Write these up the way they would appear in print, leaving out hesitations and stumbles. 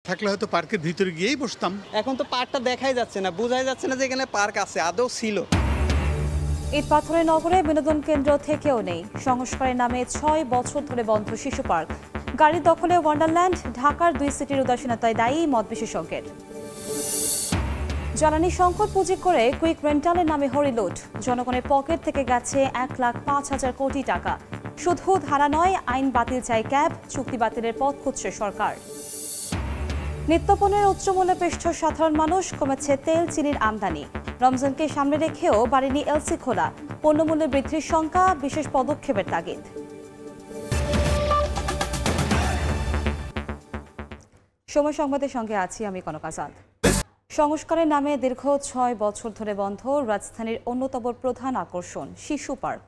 থাকলে হয়তো পার্কের ভিতরে গিয়েই বসতাম। এখন তো পার্কটা দেখাই যাচ্ছে না, বোঝাই যাচ্ছে না যে এখানে পার্ক আছে, আদৌ ছিল। ইট পাথরের নগরে বিনোদন কেন্দ্র থেকেও নেই। সংস্কারের নামে 6 বছর ধরে বন্ধ শিশু পার্ক। গাড়ির দখলে ওয়ান্ডারল্যান্ড। ঢাকার 2 সিটির উদাসীনতায় দায়ী মত বিশেষজ্ঞের। জ্বালানি সংকট পুঁজি করে কুইক রেন্টালের নামে হরিলুট। জনগণের পকেট থেকে গেছে 1,05,000 কোটি টাকা। শুধু ধারা নয়, আইন বাতিল চাই ক্যাব। চুক্তি বাতিলের পথ খুঁজছে সরকার। নিত্যপণ্যের উচ্চমূল্যে পৃষ্ঠ সাধারণ মানুষ। কমেছে তেল চিনির আমদানি। রমজানকে সামনে রেখেও বাড়েনি এলসি খোলা। পণ্যমূল্যে বৃদ্ধির শঙ্কা, বিশেষ পদক্ষেপের তাগিদ। সময় সংবাদের সঙ্গে আছি আমি কনক আজাদ। সংস্কারের নামে দীর্ঘ 6 বছর ধরে বন্ধ রাজধানীর অন্যতম প্রধান আকর্ষণ শিশু পার্ক।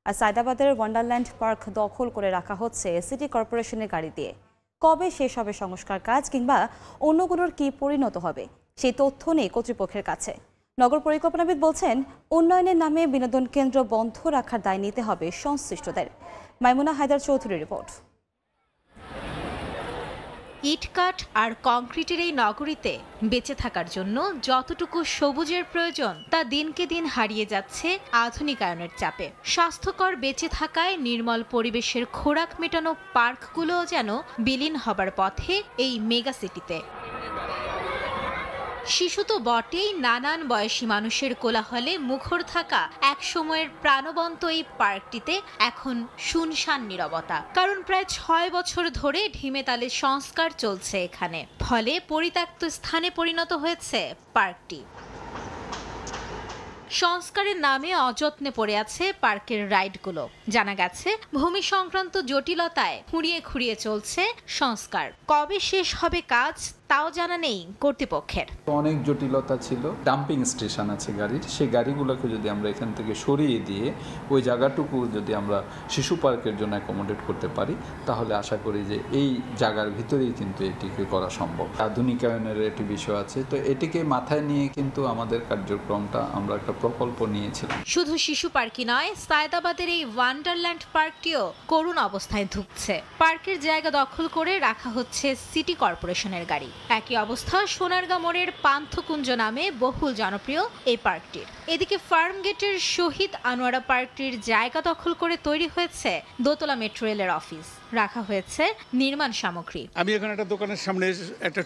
আর সায়দাবাদের ওয়ান্ডারল্যান্ড পার্ক দখল করে রাখা হচ্ছে সিটি কর্পোরেশনের গাড়ি দিয়ে। কবে শেষ হবে সংস্কার কাজ, কিংবা অন্যগুলোর কি পরিণত হবে, সেই তথ্য নেই কর্তৃপক্ষের কাছে। নগর পরিকল্পনাবিদ বলছেন, উন্নয়নের নামে বিনোদন কেন্দ্র বন্ধ রাখার দায় নিতে হবে সংশ্লিষ্টদের। মাইমুনা হায়দার চৌধুরীর রিপোর্ট। ইটকাঠ আর কংক্রিটের এই নগরীতে বেঁচে থাকার জন্য যতটুকু সবুজের প্রয়োজন তা দিনকে দিন হারিয়ে যাচ্ছে আধুনিকায়নের চাপে। স্বাস্থ্যকর বেঁচে থাকায় নির্মল পরিবেশের খোরাক মেটানো পার্কগুলোও যেন বিলীন হবার পথে এই মেগা সিটিতে। শিশু তো বটেই, নানান বয়সী মানুষের কোলাহলে মুখর থাকা এক সময়ের প্রাণবন্ত এই পার্কটিতে এখন শুনশান নীরবতা। কারণ প্রায় 6 বছর ধরে ঢিমেতালে সংস্কার চলছে এখানে, ফলে পরিত্যক্ত স্থানে পরিণত হয়েছে পার্কটি। সংস্কারের নামে অযত্নে পড়ে আছে পার্কের রাইডগুলো। জানা গেছে ভূমি সংক্রান্ত জটিলতায় খুঁড়িয়ে খুঁড়িয়ে চলছে সংস্কার। কবে শেষ হবে কাজ তাও জানা নেই কর্তৃপক্ষের। অনেক জটিলতা ছিল। ডাম্পিং স্টেশন আছে গাড়ির, সেই গাড়িগুলোকে যদি আমরা এখান থেকে সরিয়ে দিয়ে ওই জায়গাটুকু যদি আমরা শিশু পার্কের জন্য অ্যাকোমোডেট করতে পারি, তাহলে আশা করি যে এই জায়গার ভিতরেই কিন্তু এটিকে করা সম্ভব। আধুনিকায়নের একটি বিষয় আছে, তো এটিকে মাথায় নিয়ে কিন্তু আমাদের কার্যক্রমটা আমরা একটা প্রকল্প নিয়েছিলাম। শুধু শিশু পার্কই নয়, সায়দাবাদের এই ওয়ান্ডারল্যান্ড পার্কটিও করুণ অবস্থায় ধুঁকছে। পার্কের জায়গা দখল করে রাখা হচ্ছে সিটি কর্পোরেশনের গাড়ি। একই অবস্থা সোনারগাঁ মোড়ের পান্থকুঞ্জ নামে বহুল জনপ্রিয় এই পার্কটির। এদিকে ফার্ম গেটের শহীদ আনোয়ারা পার্কটির জায়গা দখল করে তৈরি হয়েছে দোতলা মেট্রো রেলের অফিস। রাখা হয়েছে নির্মাণ সামগ্রী। আমি এখন একটা দোকানের সামনে একটা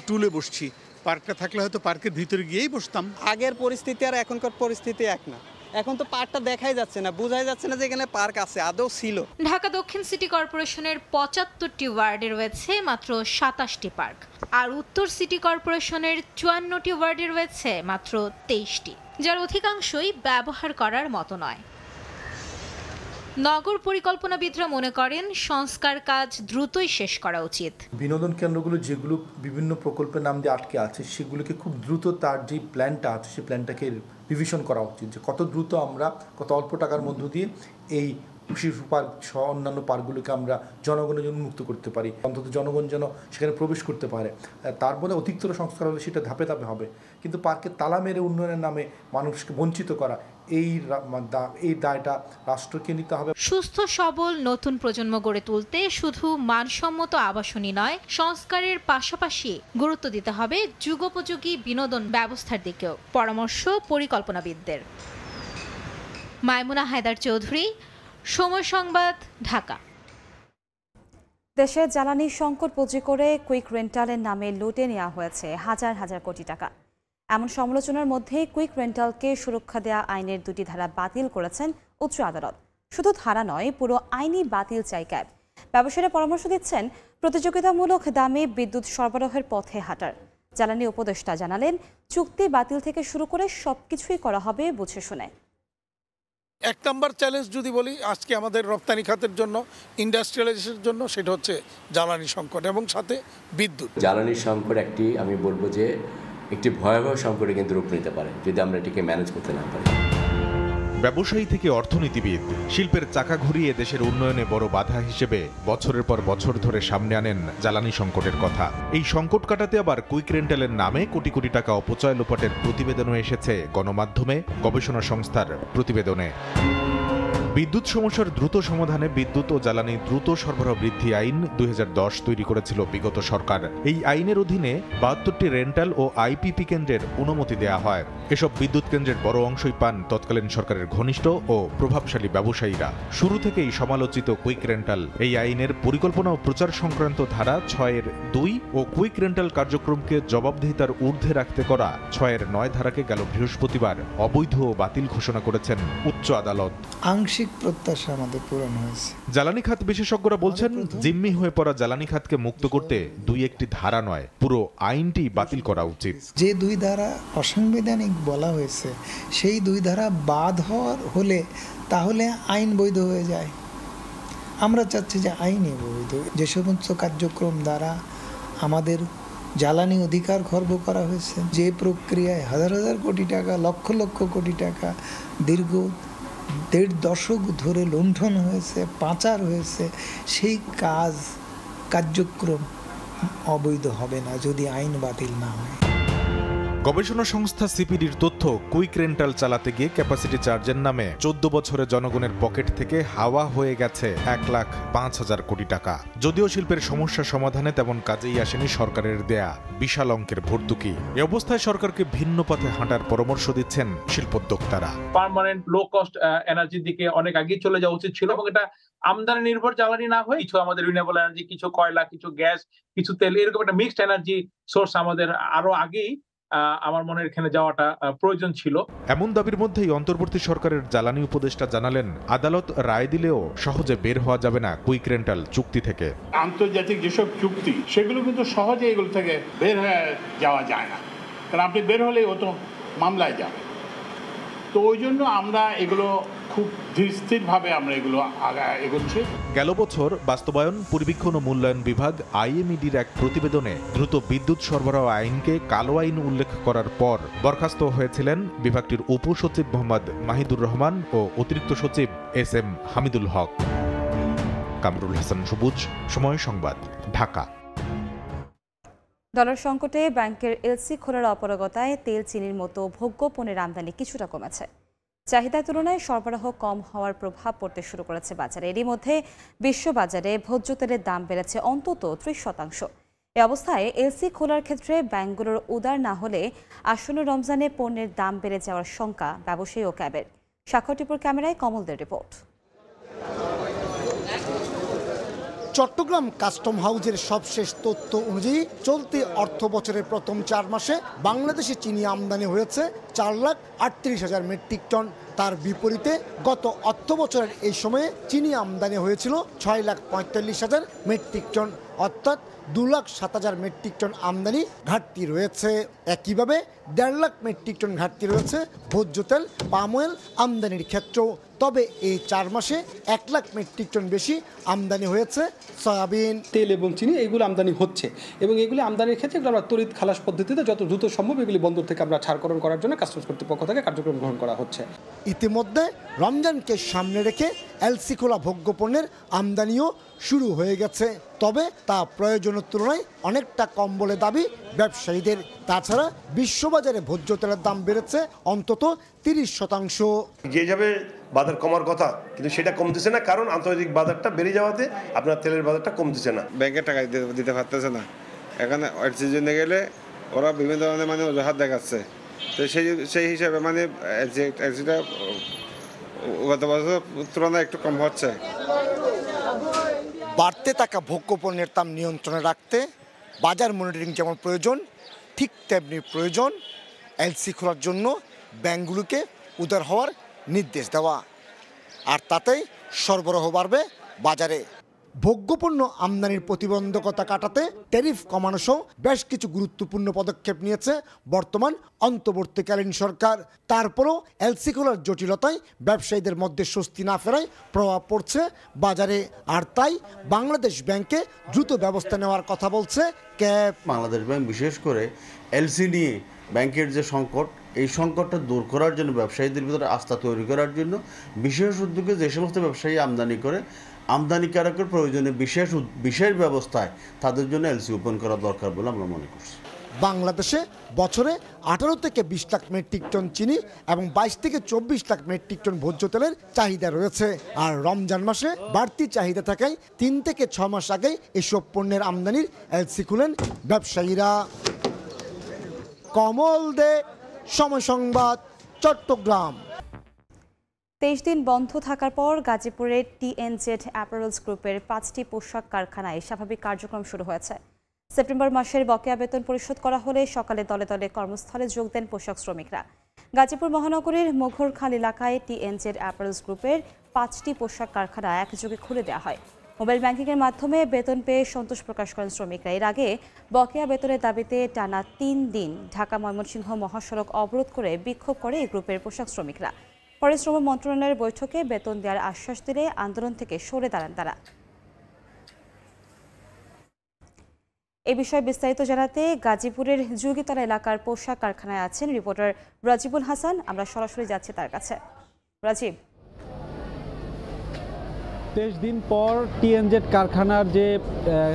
টুলে বসছি। পার্কটা থাকলে হয়তো পার্কের ভিতরে গিয়েই বসতাম। আগের পরিস্থিতি আর এখনকার পরিস্থিতি এক না। এখন তো পার্কটা দেখাই যাচ্ছে না, বোঝাই যাচ্ছে না যে এখানে পার্ক আছে, আদৌ ছিল। ঢাকা দক্ষিণ সিটি কর্পোরেশনের 75টি ওয়ার্ডে রয়েছে মাত্র 27টি পার্ক, আর উত্তর সিটি কর্পোরেশনের 54টি ওয়ার্ডে রয়েছে মাত্র 23টি, যার অধিকাংশই ব্যবহার করার মতো নয়। নগর পরিকল্পনাবিদরা মনে করেন সংস্কার কাজ দ্রুতই শেষ করা উচিত। বিনোদন কেন্দ্রগুলো যেগুলো বিভিন্ন প্রকল্পের নাম দিয়ে আটকে আছে, সেগুলোকে খুব দ্রুত তার যে প্ল্যানটা আছে সেই প্ল্যানটাকে রিভিশন করা উচিত, যে কত দ্রুত আমরা কত অল্প টাকার মধ্য দিয়ে এই শিশু পার্ক সহ অন্যান্য পার্কগুলোকে আমরা জনগণের জন্য মুক্ত করতে পারি, অন্তত জনগণ যেন সেখানে প্রবেশ করতে পারে। তারপরে অধিকতর সংস্কার হলে সেটা ধাপে ধাপে হবে, কিন্তু পার্কে তালা মেরে উন্নয়নের নামে মানুষকে বঞ্চিত করা, এই দায়টা রাষ্ট্রকে নিতে হবে। সুস্থ সবল নতুন প্রজন্ম গড়ে তুলতে শুধু মানসম্মত আবাসনই নয়, সংস্কারের পাশাপাশি গুরুত্ব দিতে হবে যুগোপযোগী বিনোদন ব্যবস্থার দিকেও। পরামর্শ পরিকল্পনাবিদদের। মাইমুনা হায়দার চৌধুরী, সময় সংবাদ, ঢাকা। দেশে জ্বালানি সংকট পুঁজি করে কুইক রেন্টালের নামে লুটে নেওয়া হয়েছে হাজার হাজার কোটি টাকা। এমন সমালোচনার মধ্যেই কুইক রেন্টালকে সুরক্ষা দেওয়া আইনের 2টি ধারা বাতিল করেছেন উচ্চ আদালত। শুধু ধারা নয়, পুরো আইনি বাতিল চাই ক্যাব। ব্যবসায়ীরা পরামর্শ দিচ্ছেন প্রতিযোগিতামূলক দামে বিদ্যুৎ সরবরাহের পথে হাঁটার। জ্বালানি উপদেষ্টা জানালেন, চুক্তি বাতিল থেকে শুরু করে সবকিছুই করা হবে বুঝে শুনে। 1 নম্বর চ্যালেঞ্জ যদি বলি আজকে আমাদের রপ্তানি খাতের জন্য, ইন্ডাস্ট্রিয়ালাইজেশনের জন্য, সেটা হচ্ছে জ্বালানি সংকট এবং সাথে বিদ্যুৎ। জ্বালানি সংকট আমি বলবো যে একটি ভয়াবহ সংকটে কিন্তু রূপ নিতে পারে যদি আমরা এটিকে ম্যানেজ করতে না পারি। ব্যবসায়ী থেকে অর্থনীতিবিদ, শিল্পের চাকা ঘুরিয়ে দেশের উন্নয়নে বড় বাধা হিসেবে বছরের পর বছর ধরে সামনে আনেন জ্বালানি সংকটের কথা। এই সংকট কাটাতে আবার কুইক রেন্টালের নামে কোটি কোটি টাকা অপচয় লোপাটের প্রতিবেদনও এসেছে গণমাধ্যমে, গবেষণা সংস্থার প্রতিবেদনে। বিদ্যুৎ সমস্যার দ্রুত সমাধানে বিদ্যুৎ ও জ্বালানি দ্রুত সরবরাহ বৃদ্ধি আইন 2010 তৈরি করেছিল বিগত সরকার। এই আইনের অধীনে 72টি রেন্টাল ও আইপিপি কেন্দ্রের অনুমতি দেয়া হয়। এসব বিদ্যুৎ কেন্দ্রের বড় অংশই পান তৎকালীন সরকারের ঘনিষ্ঠ ও প্রভাবশালী ব্যবসায়ীরা। শুরু থেকেই সমালোচিত কুইক রেন্টাল এই আইনের পরিকল্পনা ও প্রচার সংক্রান্ত ধারা 6(2) ও কুইক রেন্টাল কার্যক্রমকে জবাবদিহিতার ঊর্ধ্বে রাখতে করা 6(9) ধারাকে গেল বৃহস্পতিবার অবৈধ ও বাতিল ঘোষণা করেছেন উচ্চ আদালত। আংশিক প্রত্যাশা আমাদের পূরণ হয়েছে। জ্বালানি খাত বিশেষজ্ঞরা বলছেন, জিম্মি হয়ে পড়া জ্বালানি খাতকে মুক্ত করতে 2-1টি ধারা নয়, পুরো আইনটি বাতিল করা উচিত। যে 2 ধারা অসাংবিধানিক বলা হয়েছে, সেই 2 ধারা বাদ হওয়ার হলে তাহলে আইন বৈধ হয়ে যায়। আমরা চাচ্ছি যে আইনই বৈধ। যে সমস্ত কার্যক্রম দ্বারা আমাদের জ্বালানি অধিকার খর্ব করা হয়েছে, যে প্রক্রিয়ায় হাজার হাজার কোটি টাকা, লক্ষ লক্ষ কোটি টাকা দীর্ঘ 1.5 দশক ধরে লুণ্ঠন হয়েছে, পাচার হয়েছে, সেই কার্যক্রম অবৈধ হবে না যদি আইন বাতিল না হয়। গবেষণা সংস্থা সিপিডির তথ্য, কুইক রেন্টাল চালাতে গিয়ে ক্যাপাসিটি চার্জের নামে 14 বছরে জনগণের পকেট থেকে হাওয়া হয়ে গেছে 1,05,000 কোটি টাকা। যদিও শিল্পের সমস্যা সমাধানে তেমন কাজেই আসেনি সরকারের দেয়া বিশাল অঙ্কের ভর্তুকি। এ অবস্থায় সরকারকে ভিন্ন পথে হাঁটার পরামর্শ দিচ্ছেন শিল্পোদ্যোক্তারা। পার্মানেন্ট লো কস্ট এনার্জির দিকে অনেক আগেই চলে যাওয়া উচিত ছিল, এবং এটা আমদানি নির্ভর জ্বালানি না হয়ে কিছু আমাদের রিনিউয়েবল এনার্জি, কিছু কয়লা, কিছু গ্যাস, কিছু তেল, এরকম একটা মিক্সড এনার্জি সোর্স আমাদের আরো আগেই আমার মনে এখানে যাওয়াটা প্রয়োজন ছিল। এমন দাবির মধ্যেই অন্তর্বর্তী সরকারের জ্বালানি উপদেষ্টা জানালেন, আদালত রায় দিলেও সহজে বের হওয়া যাবে না কুইক রেন্টাল চুক্তি থেকে। আন্তর্জাতিক যেসব চুক্তি, সেগুলো কিন্তু সহজে এগুলো থেকে বের হয়ে যাওয়া যায় না, কারণ আপনি বের হলেই ও তো মামলায় যাবে। তো ওই জন্য আমরা এগুলো খুব ধীরস্থিরভাবে আমরা এগুলো এগোচ্ছি। গেল বছর বাস্তবায়ন, পরিবীক্ষণ ও মূল্যায়ন বিভাগ আইএমইডির এক প্রতিবেদনে দ্রুত বিদ্যুৎ সরবরাহ আইনকে কালো আইন উল্লেখ করার পর বরখাস্ত হয়েছিলেন বিভাগটির উপসচিব মোহাম্মদ মাহিদুর রহমান ও অতিরিক্ত সচিব SM হামিদুল হক। কামরুল হাসান সবুজ, সময় সংবাদ, ঢাকা। ডলার সংকটে ব্যাংকের এলসি খোলার অপারগতায় তেল, চিনির মতো ভোগ্য পণ্যের আমদানি কিছুটা কমেছে। চাহিদার তুলনায় সরবরাহ কম হওয়ার প্রভাব পড়তে শুরু করেছে বাজারে। এরই মধ্যে বিশ্ববাজারে ভোজ্য তেলের দাম বেড়েছে অন্তত 30%। এ অবস্থায় এলসি খোলার ক্ষেত্রে ব্যাংকগুলোর উদার না হলে আসন্ন রমজানে পণ্যের দাম বেড়ে যাওয়ার শঙ্কা ব্যবসায়ী ও ক্যাবের। স্বাক্ষরটিপুর ক্যামেরায় কমলদের রিপোর্ট। চট্টগ্রাম কাস্টম হাউজের সবশেষ তথ্য অনুযায়ী চলতি অর্থ বছরের প্রথম 4 মাসে বাংলাদেশে চিনি আমদানি হয়েছে 4,38,000 মেট্রিক টন। তার বিপরীতে গত অর্থ বছরের এই সময়ে চিনি আমদানি হয়েছিল 6,45,000 মেট্রিক টন, অর্থাৎ 2,07,000 মেট্রিক টন আমদানি ঘাটতি রয়েছে। একইভাবে 1.5 লাখ মেট্রিক টন ঘাটতি রয়েছে ভোজ্য তেল, পাম অয়েল আমদানির ক্ষেত্রেও। তবে এই 4 মাসে 1 লাখ মেট্রিক টন বেশি আমদানি হয়েছে সয়াবিন। তেল এবং চিনি এগুলো আমদানি হচ্ছে, এবং এগুলি আমদানির ক্ষেত্রে আমরা তড়িৎ খালাস পদ্ধতিতে যত দ্রুত সম্ভব এগুলি বন্দর থেকে আমরা ছাড়করণ করার জন্য কাস্টমস কর্তৃপক্ষ থেকে কার্যক্রম গ্রহণ করা হচ্ছে। ইতিমধ্যে রমজানকে সামনে রেখে এলসি খোলা ভোগ্য পণ্যের আমদানিও শুরু হয়ে গেছে, তবে তা প্রয়োজনের তুলনায় অনেকটা কম বলে দাবি ব্যবসায়ীদের। তাছাড়া বিশ্ববাজারে ভোজ্য তেলের দাম বেড়েছে অন্তত 30%। যে যাবে বাজার কমার কথা, কিন্তু সেটা কমতেছে না, কারণ আন্তর্জাতিক বাজারটা বেড়ে যাওয়াতে আপনার তেলের বাজারটা কমতেছে না। ব্যাংকে টাকা দিতে পারতেছে না, এখানে সিজনে গেলে ওরা বিভিন্ন ধরনের অজুহাত দেখাচ্ছে। তো সেই হিসাবে গত বছর তুলনায় একটু কম হচ্ছে। বাড়তে থাকা ভোগ্য পণ্যের দাম নিয়ন্ত্রণে রাখতে বাজার মনিটরিং যেমন প্রয়োজন, ঠিক তেমনি প্রয়োজন এলসি খোলার জন্য ব্যাংকগুলোকে উদার হওয়ার নির্দেশ দেওয়া, আর তাতেই সরবরাহ বাড়বে বাজারে। ভোগ্যপণ্য আমদানির প্রতিবন্ধকতা কাটাতে ট্যারিফ কমানো সহ বেশ কিছু গুরুত্বপূর্ণ পদক্ষেপ নিয়েছে বর্তমান অন্তর্বর্তীকালীন সরকার। তারপরও এলসি খোলার জটিলতায় ব্যবসায়ীদের মধ্যে স্বস্তি না ফেরায় প্রভাব পড়ছে বাজারে, আর তাই বাংলাদেশ ব্যাংকে দ্রুত ব্যবস্থা নেওয়ার কথা বলছে ক্যাব। বাংলাদেশ ব্যাংক বিশেষ করে এলসি নিয়ে ব্যাংকের যে সংকট, এই সংকটটা দূর করার জন্য, ব্যবসায়ীদের ভিতরে আস্থা তৈরি করার জন্য বিশেষ উদ্যোগে যে সমস্ত ব্যবসায়ী আমদানি করে, আমদানিকারকের প্রয়োজনে বিশেষ ব্যবস্থায় তাদের জন্য এলসি ওপেন করা দরকার বলে আমরা মনে করছি। বাংলাদেশে বছরে 18 থেকে 20 লাখ মেট্রিক টন চিনি এবং 22 থেকে 24 লাখ মেট্রিক টন ভোজ্য তেলের চাহিদা রয়েছে। আর রমজান মাসে বাড়তি চাহিদা থাকায় 3 থেকে 6 মাস আগেই এসব পণ্যের আমদানির এলসি খুলেন ব্যবসায়ীরা। কমল দে, সময় সংবাদ, চট্টগ্রাম। 23 দিন বন্ধ থাকার পর গাজীপুরের টিএনজেড অ্যাপারেলস গ্রুপের 5টি পোশাক কারখানায় স্বাভাবিক কার্যক্রম শুরু হয়েছে। সেপ্টেম্বর মাসের বকেয়া বেতন পরিশোধ করা হলে সকালে দলে দলে কর্মস্থলে যোগ দেন পোশাক শ্রমিকরা। গাজীপুর মহানগরীর মোঘরখাল এলাকায় টিএনজেড অ্যাপারেলস গ্রুপের 5টি পোশাক কারখানা একযোগে খুলে দেওয়া হয়। মোবাইল ব্যাংকিংয়ের মাধ্যমে বেতন পেয়ে সন্তোষ প্রকাশ করেন শ্রমিকরা। এর আগে বকেয়া বেতনের দাবিতে টানা 3 দিন ঢাকা ময়মনসিংহ মহাসড়ক অবরোধ করে বিক্ষোভ করে এই গ্রুপের পোশাক শ্রমিকরা। পরে শ্রম মন্ত্রণালয়ের বৈঠকে বেতন দেওয়ার আশ্বাস দিলে আন্দোলন থেকে সরে দাঁড়ান তারা। এ বিষয়ে বিস্তারিত জানাতে গাজীপুরের যুগীতলা এলাকার পোশাক কারখানায় আছেন রিপোর্টার রাজিবুল হাসান। আমরা সরাসরি যাচ্ছি তার কাছে। রাজীব, 23 দিন পর টিএনজেড কারখানার যে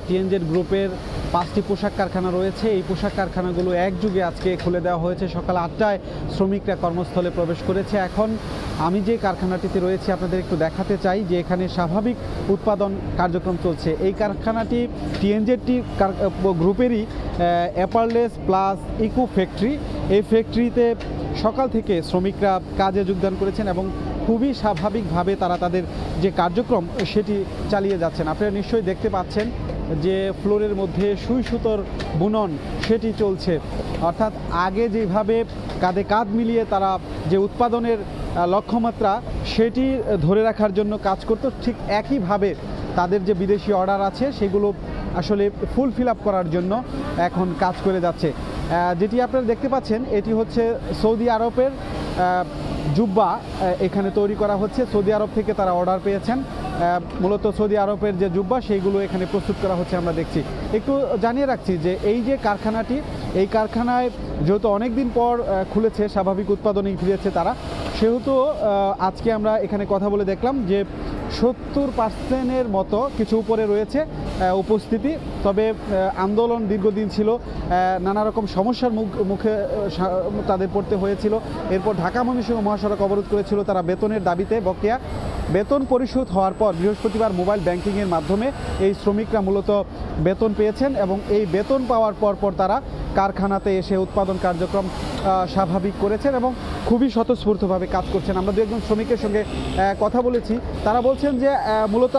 টিএনজেড গ্রুপের 5টি পোশাক কারখানা রয়েছে, এই পোশাক কারখানাগুলো একযোগে আজকে খুলে দেওয়া হয়েছে। সকাল 8টায় শ্রমিকরা কর্মস্থলে প্রবেশ করেছে। এখন আমি যে কারখানাটিতে রয়েছে আপনাদের একটু দেখাতে চাই যে এখানে স্বাভাবিক উৎপাদন কার্যক্রম চলছে। এই কারখানাটি টিএনজেডটি গ্রুপেরই অ্যাপারলেস প্লাস ইকো ফ্যাক্টরি। এই ফ্যাক্টরিতে সকাল থেকে শ্রমিকরা কাজে যোগদান করেছেন এবং খুবই স্বাভাবিকভাবে তারা তাদের যে কার্যক্রম সেটি চালিয়ে যাচ্ছেন। আপনারা নিশ্চয়ই দেখতে পাচ্ছেন যে ফ্লোরের মধ্যে সুই সুতোর বুনন সেটি চলছে। অর্থাৎ আগে যেভাবে কাঁধে কাঁধ মিলিয়ে তারা যে উৎপাদনের লক্ষ্যমাত্রা সেটি ধরে রাখার জন্য কাজ করত, ঠিক একইভাবে তাদের যে বিদেশি অর্ডার আছে সেগুলো আসলে ফুলফিল আপ করার জন্য এখন কাজ করে যাচ্ছে। যেটি আপনারা দেখতে পাচ্ছেন এটি হচ্ছে সৌদি আরবের জুব্বা এখানে তৈরি করা হচ্ছে। সৌদি আরব থেকে তারা অর্ডার পেয়েছেন। মূলত সৌদি আরবের যে জুব্বা সেইগুলো এখানে প্রস্তুত করা হচ্ছে আমরা দেখছি। একটু জানিয়ে রাখছি যে এই যে কারখানাটি, এই কারখানায় যেহেতু অনেক দিন পর খুলেছে, স্বাভাবিক উৎপাদনে ফিরেছে তারা, সেহেতু আজকে আমরা এখানে কথা বলে দেখলাম যে 70% মতো কিছু উপরে রয়েছে উপস্থিতি। তবে আন্দোলন দীর্ঘদিন ছিল, নানা রকম সমস্যার মুখে তাদের পড়তে হয়েছিল। এরপর ঢাকা ময়মনসিংহ মহাসড়ক অবরোধ করেছিল তারা বেতনের দাবিতে। বকেয়া বেতন পরিশোধ হওয়ার পর বৃহস্পতিবার মোবাইল ব্যাংকিংয়ের মাধ্যমে এই শ্রমিকরা মূলত বেতন পেয়েছেন এবং এই বেতন পাওয়ার পর তারা কারখানাতে এসে উৎপাদন কার্যক্রম স্বাভাবিক করেছেন এবং খুবই স্বতঃস্ফূর্তভাবে কাজ করছেন। আমরা দু একজন শ্রমিকের সঙ্গে কথা বলেছি, তারা বলছেন যে মূলত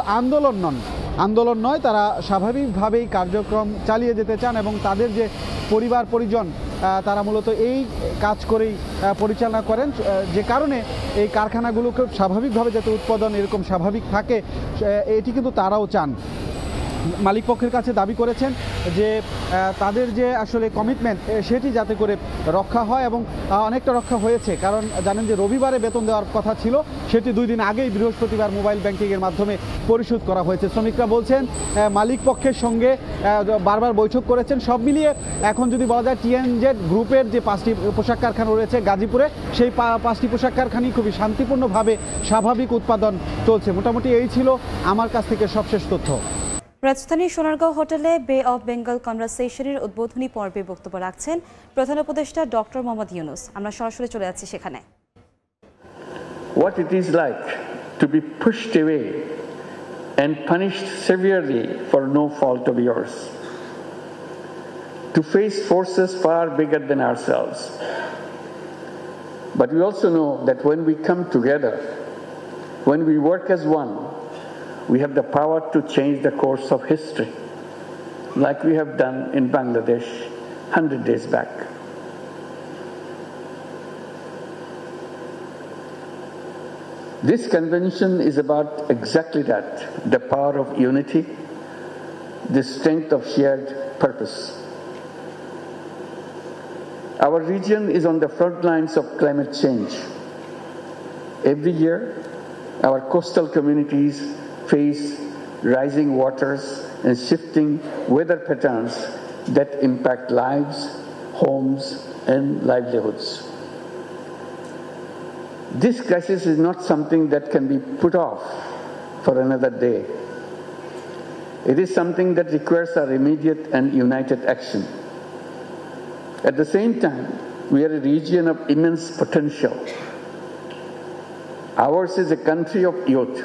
আন্দোলন নয়, তারা স্বাভাবিকভাবেই কার্যক্রম চালিয়ে যেতে চান এবং তাদের যে পরিবার পরিজন তারা মূলত এই কাজ করেই পরিচালনা করেন, যে কারণে এই কারখানাগুলোকে স্বাভাবিকভাবে যাতে উৎপাদন এরকম স্বাভাবিক থাকে এটি কিন্তু তারাও চান। মালিক পক্ষের কাছে দাবি করেছেন যে তাদের যে আসলে কমিটমেন্ট সেটি যাতে করে রক্ষা হয় এবং অনেকটা রক্ষা হয়েছে। কারণ জানেন যে রবিবারে বেতন দেওয়ার কথা ছিল, সেটি 2 দিন আগেই বৃহস্পতিবার মোবাইল ব্যাংকিংয়ের মাধ্যমে পরিশোধ করা হয়েছে। শ্রমিকরা বলছেন মালিক পক্ষের সঙ্গে বারবার বৈঠক করেছেন। সব মিলিয়ে এখন যদি বলা যায় টিএনজেড গ্রুপের যে 5টি পোশাক কারখানা রয়েছে গাজীপুরে, সেই 5টি পোশাক কারখানাই খুবই শান্তিপূর্ণভাবে স্বাভাবিক উৎপাদন চলছে। মোটামুটি এই ছিল আমার কাছ থেকে সবশেষ তথ্য। রাজধানীর সোনারগাঁও হোটেলে বে অফ বেঙ্গল কনভারসেশনের উদ্বোধনী পর্বে বক্তব্য রাখছেন প্রধান উপদেষ্টা ডক্টর মোহাম্মদ ইউনূস। আমরা সরাসরি চলে যাচ্ছি সেখানে। What it is like to be pushed away and punished severely for no fault of yours, to face forces far bigger than ourselves. But we also know that when we come together, when we work as one, we have the power to change the course of history, like we have done in Bangladesh 100 days back. This convention is about exactly that, the power of unity, the strength of shared purpose. Our region is on the front lines of climate change. Every year, our coastal communities face rising waters and shifting weather patterns that impact lives, homes, and livelihoods. This crisis is not something that can be put off for another day. It is something that requires our immediate and united action. At the same time, we are a region of immense potential. Ours is a country of youth.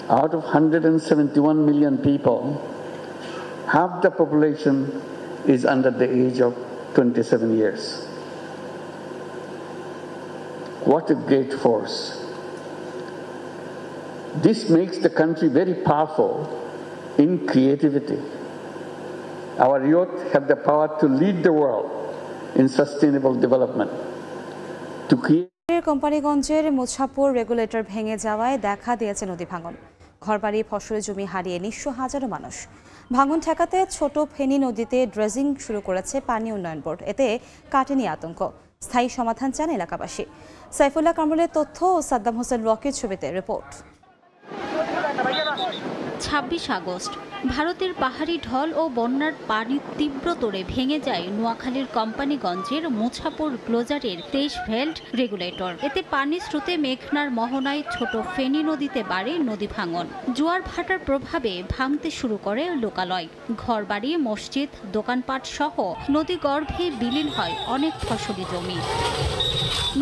Out of 171 million people, half the population is under the age of 27 years. What a great force. This makes the country very powerful in creativity. Our youth have the power to lead the world in sustainable development. To create কোম্পানিগঞ্জের Musapur regulator ভেঙে যাওয়ায় দেখা দিয়েছে নদী ভাঙন। ঘরবাড়ি ফসলের জমি হারিয়ে নিঃস্ব হাজারো মানুষ। ভাঙন ঠেকাতে ছোট ফেনী নদীতে ড্রেজিং শুরু করেছে পানি উন্নয়ন বোর্ড। এতে কাটেনি আতঙ্ক, স্থায়ী সমাধান চান এলাকাবাসী। সাইফুল্লাহ কামরুলের তথ্য ও সাদ্দাম হোসেন রকির ছবিতে রিপোর্ট। ২৬ আগস্ট ভারতের পাহাড়ি ঢল ও বন্যার পানি তীব্র তোড়ে ভেঙে যায় নোয়াখালীর কোম্পানিগঞ্জের মুছাপুর ক্লোজারের ২৩ ভেল্ট রেগুলেটর। এতে পানির স্রোতে মেঘনার মোহনায় ছোট ফেনী নদীতে বাড়ে নদী ভাঙন। জোয়ার ভাটার প্রভাবে ভাঙতে শুরু করে লোকালয়। ঘরবাড়ি, মসজিদ, দোকানপাট সহ নদী গর্ভে বিলীন হয় অনেক ফসলি জমি।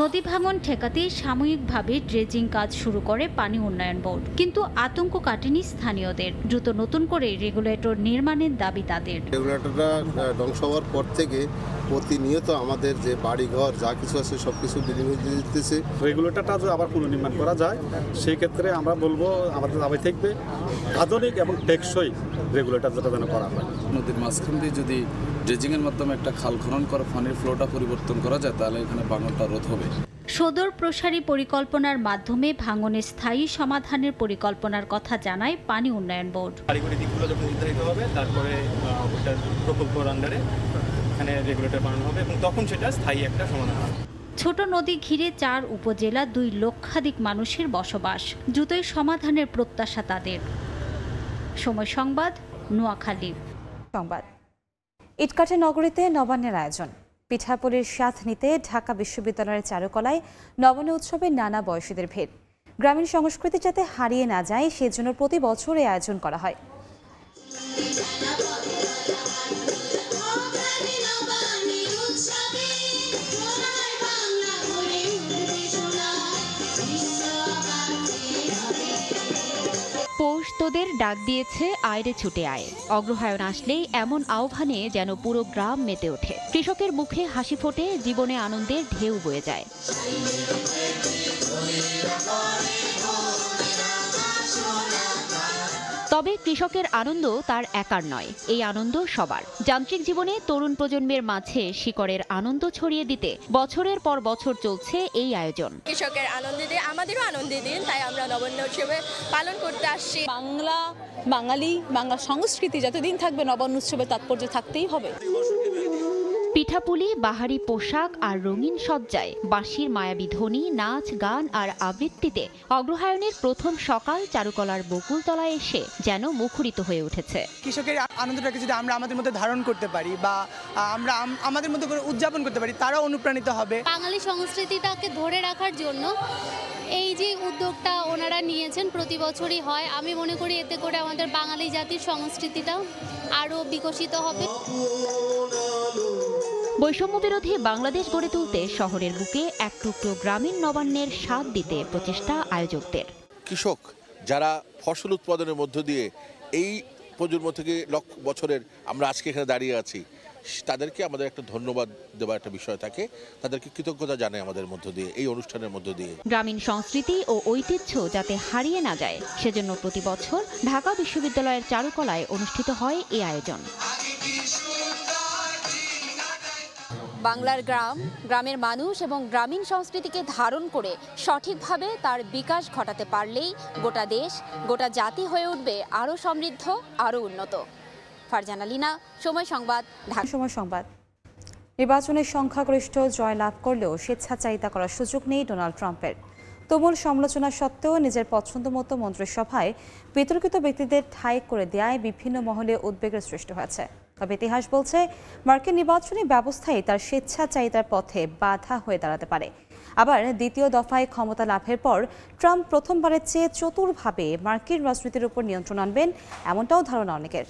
নদী ভাঙন ঠেকাতে সাময়িকভাবে ড্রেজিং কাজ শুরু করে পানি উন্নয়ন বোর্ড, কিন্তু আতঙ্ক কাটেনি স্থানীয়দের। দ্রুত নতুন করে রেগুলেটর নির্মাণের দাবি তাদের। রেগুলেটরটা ধ্বংস হওয়ার পর থেকে প্রতিনিয়ত আমাদের যে বাড়িঘর যা কিছু আছে সব কিছু বিলীন হয়ে যেতেছে। রেগুলেটরটা যদি আবার পুনর্নির্মাণ করা যায় সেই ক্ষেত্রে আমরা বলবো আমাদের দাবি থাকবে আধুনিক এবং টেকসই রেগুলেটর যেটা যেন করা হয়। নদীর মাঝখান দিয়ে যদি ড্রেজিংয়ের মাধ্যমে একটা খাল খনন করে পানির ফ্লোটা পরিবর্তন করা যায় তাহলে এখানে ভাঙনটা রোধ হবে। সদর প্রসারী পরিকল্পনার মাধ্যমে ভাঙনের স্থায়ী সমাধানের পরিকল্পনার কথা জানায় পানি উন্নয়ন বোর্ড। কারিগরি দিকগুলো যখন নির্ধারিত হবে তারপরে ওটার প্রকল্পের আন্ডারে এখানে রেগুলেটর বানানো হবে এবং তখন সেটা স্থায়ী একটা সমাধান হবে। ছোট নদী ঘিরে ৪ উপজেলা ২ লক্ষাধিক মানুষের বসবাস। দ্রুতই সমাধানের প্রত্যাশা তাদের। সময় সংবাদ, নোয়াখালী। সংবাদ। ইটকাঠি নগরীতে নবান্নের আয়োজন। পিঠাপুলির স্বাদ নিতে ঢাকা বিশ্ববিদ্যালয়ের চারুকলায় নবান্ন উৎসবে নানা বয়সীদের ভিড়। গ্রামীণ সংস্কৃতি যাতে হারিয়ে না যায় সেজন্য প্রতি বছর এই আয়োজন করা হয়। পৌষ তোদের ডাক দিয়েছে আয়রে ছুটে আয়। অগ্রহায়ণ আসলেই এমন আহ্বানে যেন পুরো গ্রাম মেতে ওঠে। কৃষকের মুখে হাসি ফোটে, জীবনে আনন্দের ঢেউ বয়ে যায়। তবে কৃষকের আনন্দ তার একার নয়, এই আনন্দ সবার। যান্ত্রিক জীবনে তরুণ প্রজন্মের মাঝে শিকড়ের আনন্দ ছড়িয়ে দিতে বছরের পর বছর চলছে এই আয়োজন। কৃষকের আনন্দের দিন, আমাদেরও আনন্দের দিন, তাই আমরা নবান্ন উৎসবে পালন করতে আসছি। বাংলা সংস্কৃতি যতদিন থাকবে নবান্ন উৎসবে তাৎপর্য থাকতেই হবে। পিঠাপুলি, বাহারি পোশাক আর রঙিন সজ্জায়, বাঁশির মায়াবী ধ্বনি, নাচ, গান আর আবৃত্তিতে অগ্রহায়ণের প্রথম সকাল চারুকলার বকুলতলায় এসে যেন মুখরিত হয়ে উঠেছে। কৃষকের আনন্দটাকে যদি আমরা আমাদের মধ্যে ধারণ করতে পারি বা আমরা আমাদের মধ্যে করে উদযাপন করতে পারি, তারাও অনুপ্রাণিত হবে। বাঙালি সংস্কৃতিটাকে ধরে রাখার জন্য এই যে উদ্যোগটা ওনারা নিয়েছেন প্রতি বছরই হয়, আমি মনে করি এতে করে আমাদের বাঙালি জাতির সংস্কৃতিটা আরও বিকশিত হবে। বৈষম্য বিরোধী বাংলাদেশ গড়ে তুলতে শহরের বুকে এক টুকরো গ্রামীণ নবান্নের স্বাদ দিতে প্রচেষ্টা আয়োজকদের। কৃষক যারা ফসল উৎপাদনের মধ্য দিয়ে এই প্রজন্ম থেকে লক্ষ বছরের আমরা আজকে এখানে দাঁড়িয়ে আছি, তাদেরকে আমাদের একটা ধন্যবাদ দেওয়ার একটা বিষয় থাকে, তাদেরকে কৃতজ্ঞতা জানাই আমাদের মধ্য দিয়ে, এই অনুষ্ঠানের মধ্য দিয়ে। গ্রামীণ সংস্কৃতি ও ঐতিহ্য যাতে হারিয়ে না যায় সেজন্য প্রতি বছর ঢাকা বিশ্ববিদ্যালয়ের চারুকলায় অনুষ্ঠিত হয় এই আয়োজন। বাংলার গ্রামের মানুষ এবং গ্রামীণ সংস্কৃতিকে ধারণ করে সঠিকভাবে তার বিকাশ ঘটাতে পারলেই গোটা দেশ, গোটা জাতি হয়ে উঠবে আরও সমৃদ্ধ, আরও উন্নত। ফারজানা লিনা, সময় সংবাদ, ঢাকা। সময় সংবাদ। নির্বাচনের সংখ্যাগরিষ্ঠ জয় লাভ করলেও স্বেচ্ছাচারিতা করার সুযোগ নেই ডোনাল্ড ট্রাম্পের। তুমুল সমালোচনা সত্ত্বেও নিজের পছন্দমতো মন্ত্রিসভায় বিতর্কিত ব্যক্তিদের ঠাঁই করে দেয়ায় বিভিন্ন মহলে উদ্বেগের সৃষ্টি হয়েছে। তবে ইতিহাস বলছে মার্কিন নির্বাচনী ব্যবস্থাই তার স্বেচ্ছাচারিতার পথে বাধা হয়ে দাঁড়াতে পারে। আবার দ্বিতীয় দফায় ক্ষমতা লাভের পর ট্রাম্প প্রথমবারের চেয়ে চতুরভাবে মার্কিন রাজনীতির উপর নিয়ন্ত্রণ আনবেন, এমনটাও ধারণা অনেকের।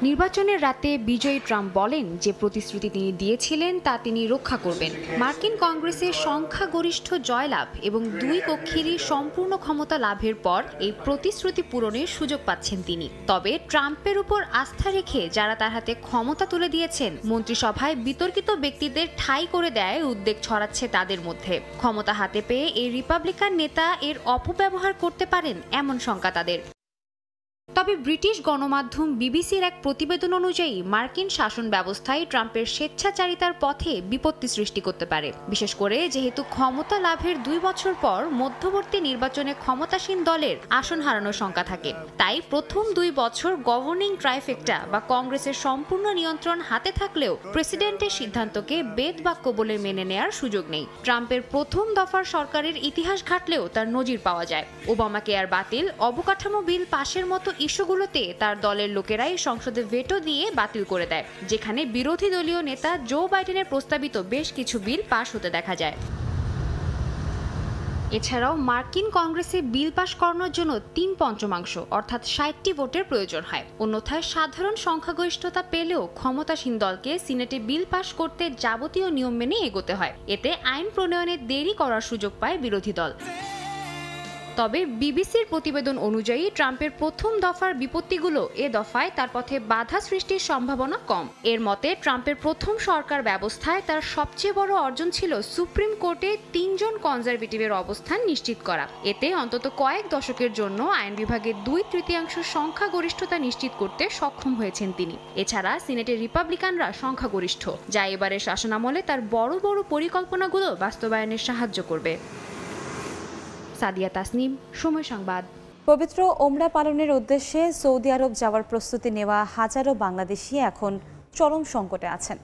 নির্বাচনের রাতে বিজয়ী ট্রাম্প বলেন যে প্রতিশ্রুতি তিনি দিয়েছিলেন তা তিনি রক্ষা করবেন। মার্কিন কংগ্রেসের সংখ্যাগরিষ্ঠ জয়লাভ এবং দুই কক্ষেরই সম্পূর্ণ ক্ষমতা লাভের পর এই প্রতিশ্রুতি পূরণের সুযোগ পাচ্ছেন তিনি। তবে ট্রাম্পের উপর আস্থা রেখে যারা তার হাতে ক্ষমতা তুলে দিয়েছেন, মন্ত্রিসভায় বিতর্কিত ব্যক্তিদের ঠাঁই করে দেয় উদ্বেগ ছড়াচ্ছে তাদের মধ্যে। ক্ষমতা হাতে পেয়ে এই রিপাবলিকান নেতা এর অপব্যবহার করতে পারেন এমন শঙ্কা তাদের। তবে ব্রিটিশ গণমাধ্যম বিবিসির এক প্রতিবেদন অনুযায়ী মার্কিন শাসন ব্যবস্থায় ট্রাম্পের স্বেচ্ছাচারিতার পথে বিপত্তি সৃষ্টি করতে পারে, বিশেষ করে যেহেতু ক্ষমতা লাভের 2 বছর পর মধ্যবর্তী নির্বাচনে ক্ষমতাসীন দলের আসন হারানোর শঙ্কা থাকে। তাই প্রথম 2 বছর গভর্নিং ট্রাইফেক্টা বা কংগ্রেসের সম্পূর্ণ নিয়ন্ত্রণ হাতে থাকলেও প্রেসিডেন্টের সিদ্ধান্তকে বেদবাক্য বলে মেনে নেয়ার সুযোগ নেই। ট্রাম্পের প্রথম দফার সরকারের ইতিহাস ঘাটলেও তার নজির পাওয়া যায়। ওবামা কেয়ার বাতিল, অবকাঠামো বিল পাশের মতো ইস্যুগুলোতে তার দলের লোকেরাই সংসদে ভেটো দিয়ে বাতিল করে দেয়, যেখানে বিরোধী দলীয় নেতা জো বাইডেনের প্রস্তাবিত বেশ কিছু বিল পাশ হতে দেখা যায়। এছাড়াও মার্কিন কংগ্রেসে বিল পাশ করানোর জন্য 3/5 অর্থাৎ 60টি ভোটের প্রয়োজন হয়। অন্যথায় সাধারণ সংখ্যাগরিষ্ঠতা পেলেও ক্ষমতাসীন দলকে সিনেটে বিল পাশ করতে যাবতীয় নিয়ম মেনে এগোতে হয়। এতে আইন প্রণয়নে দেরি করার সুযোগ পায় বিরোধী দল। তবে বিবিসির প্রতিবেদন অনুযায়ী ট্রাম্পের প্রথম দফার বিপত্তিগুলো এ দফায় তার পথে বাধা সৃষ্টির সম্ভাবনা কম। এর মতে ট্রাম্পের প্রথম সরকার ব্যবস্থায় তার সবচেয়ে বড় অর্জন ছিল সুপ্রিম কোর্টে 3 জন কনজারভেটিভের অবস্থান নিশ্চিত করা। এতে অন্তত কয়েক দশকের জন্য আইন বিভাগে 2/3 সংখ্যাগরিষ্ঠতা নিশ্চিত করতে সক্ষম হয়েছেন তিনি। এছাড়া সিনেটের রিপাবলিকানরা সংখ্যাগরিষ্ঠ, যা এবারের শাসনামলে তার বড় বড় পরিকল্পনাগুলো বাস্তবায়নে সাহায্য করবে। সাদিয়া তাসনিম, সময় সংবাদ। পবিত্র ওমরা পালনের উদ্দেশ্যে সৌদি আরব যাওয়ার প্রস্তুতি নেওয়া হাজারো বাংলাদেশি এখন চরম সংকটে আছেন।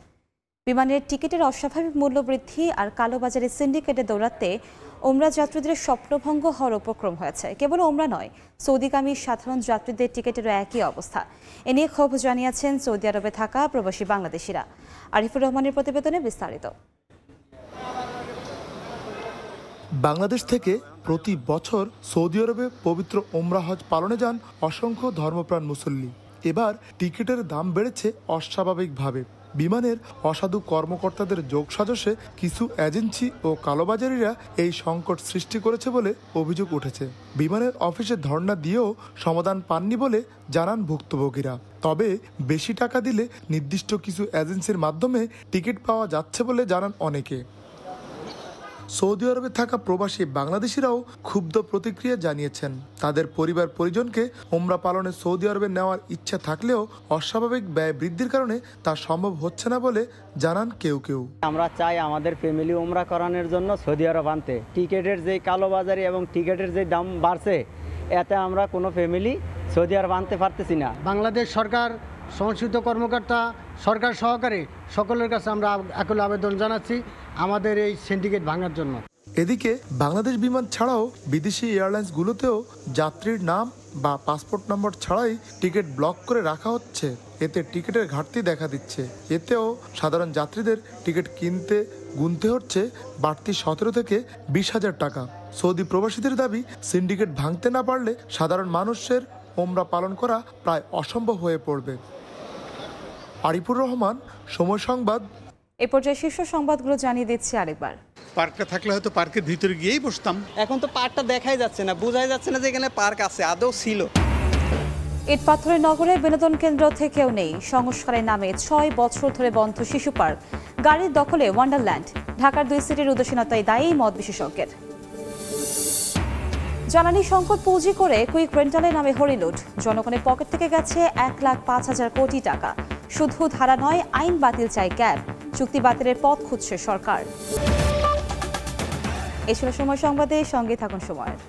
বিমানের টিকিটের অস্বাভাবিক মূল্য বৃদ্ধি আর কালোবাজারে সিন্ডিকেটে দৌড়াতে ওমরা যাত্রীদের স্বপ্নভঙ্গ হওয়ার উপক্রম হয়েছে। কেবল ওমরা নয়, সৌদিগামী সাধারণ যাত্রীদের টিকিটেরও একই অবস্থা। এ নিয়ে ক্ষোভ জানিয়েছেন সৌদি আরবে থাকা প্রবাসী বাংলাদেশিরা। আরিফুর রহমানের প্রতিবেদনে বিস্তারিত। বাংলাদেশ থেকে প্রতি বছর সৌদি আরবে পবিত্র ওমরা হজ পালনে যান অসংখ্য ধর্মপ্রাণ মুসল্লি। এবার টিকিটের দাম বেড়েছে অস্বাভাবিকভাবে। বিমানের অসাধু কর্মকর্তাদের যোগসাজশে কিছু এজেন্সি ও কালোবাজারিরা এই সংকট সৃষ্টি করেছে বলে অভিযোগ উঠেছে। বিমানের অফিসে ধর্ণা দিয়েও সমাধান পাননি বলে জানান ভুক্তভোগীরা। তবে বেশি টাকা দিলে নির্দিষ্ট কিছু এজেন্সির মাধ্যমে টিকিট পাওয়া যাচ্ছে বলে জানান অনেকে। সৌদি আরবে থাকা প্রবাসী বাংলাদেশিরাও ক্ষুব্ধ প্রতিক্রিয়া জানিয়েছেন। তাদের পরিবার পরিজনকে ওমরা পালনে সৌদি আরবে নেওয়ার ইচ্ছা থাকলেও অস্বাভাবিক ব্যয় বৃদ্ধির কারণে তা সম্ভব হচ্ছে না বলে জানান কেউ কেউ। আমরা চাই আমাদের ফ্যামিলি ওমরা করানোর জন্য সৌদি আরব আনতে। টিকিটের যে কালোবাজারি এবং টিকিটের যে দাম বাড়ছে, এতে আমরা কোনো ফ্যামিলি সৌদি আরব আনতে পারতেছি না। বাংলাদেশ সরকার, সংশ্লিষ্ট কর্মকর্তা, সরকার সহকারে সকলের কাছে আমরা একল আবেদন জানাচ্ছি আমাদের এই সিন্ডিকেট ভাঙার জন্য। এদিকে বাংলাদেশ বিমান ছাড়াও বিদেশি এয়ারলাইন্সগুলোতেও যাত্রীর নাম বা পাসপোর্ট নম্বর ছাড়াই টিকিট ব্লক করে রাখা হচ্ছে। এতে টিকিটের ঘাটতি দেখা দিচ্ছে। এতেও সাধারণ যাত্রীদের টিকিট কিনতে গুনতে হচ্ছে বাড়তি 17 থেকে 20,000 টাকা। সৌদি প্রবাসীদের দাবি, সিন্ডিকেট ভাঙতে না পারলে সাধারণ মানুষের ওমরা পালন করা প্রায় অসম্ভব হয়ে পড়বে। আরিফুর রহমান, সময় সংবাদ। এ পর্যায়ে শীর্ষ সংবাদগুলো জানিয়ে দিচ্ছি আরেকবার। পার্কটা থাকলে হয়তো পার্কের ভিতরে গিয়েই বসতাম। এখন তো পার্কটা দেখাই যাচ্ছে না, বোঝাই যাচ্ছে না যে এখানে পার্ক আছে, আদৌ ছিল। ইট পাথরের নগরে বিনোদন কেন্দ্র থেকেও নেই। সংস্কারের নামে 6 বছর ধরে বন্ধ শিশু পার্ক। গাড়ির দখলে ওয়ান্ডারল্যান্ড। ঢাকার 2 সিটির উদাসীনতায় দায়ী মত বিশেষজ্ঞের। জ্বালানি সংকট পুঁজি করে কুইক রেন্টালের নামে হরিলুট। জনগণের পকেট থেকে গেছে 1,05,000 কোটি টাকা। শুধু ধারা নয়, আইন বাতিল চাই ক্যাব। চুক্তি বাতিলের পথ খুঁজছে সরকার। এ ছিল সময় সংবাদে, সঙ্গে থাকুন সময়ের।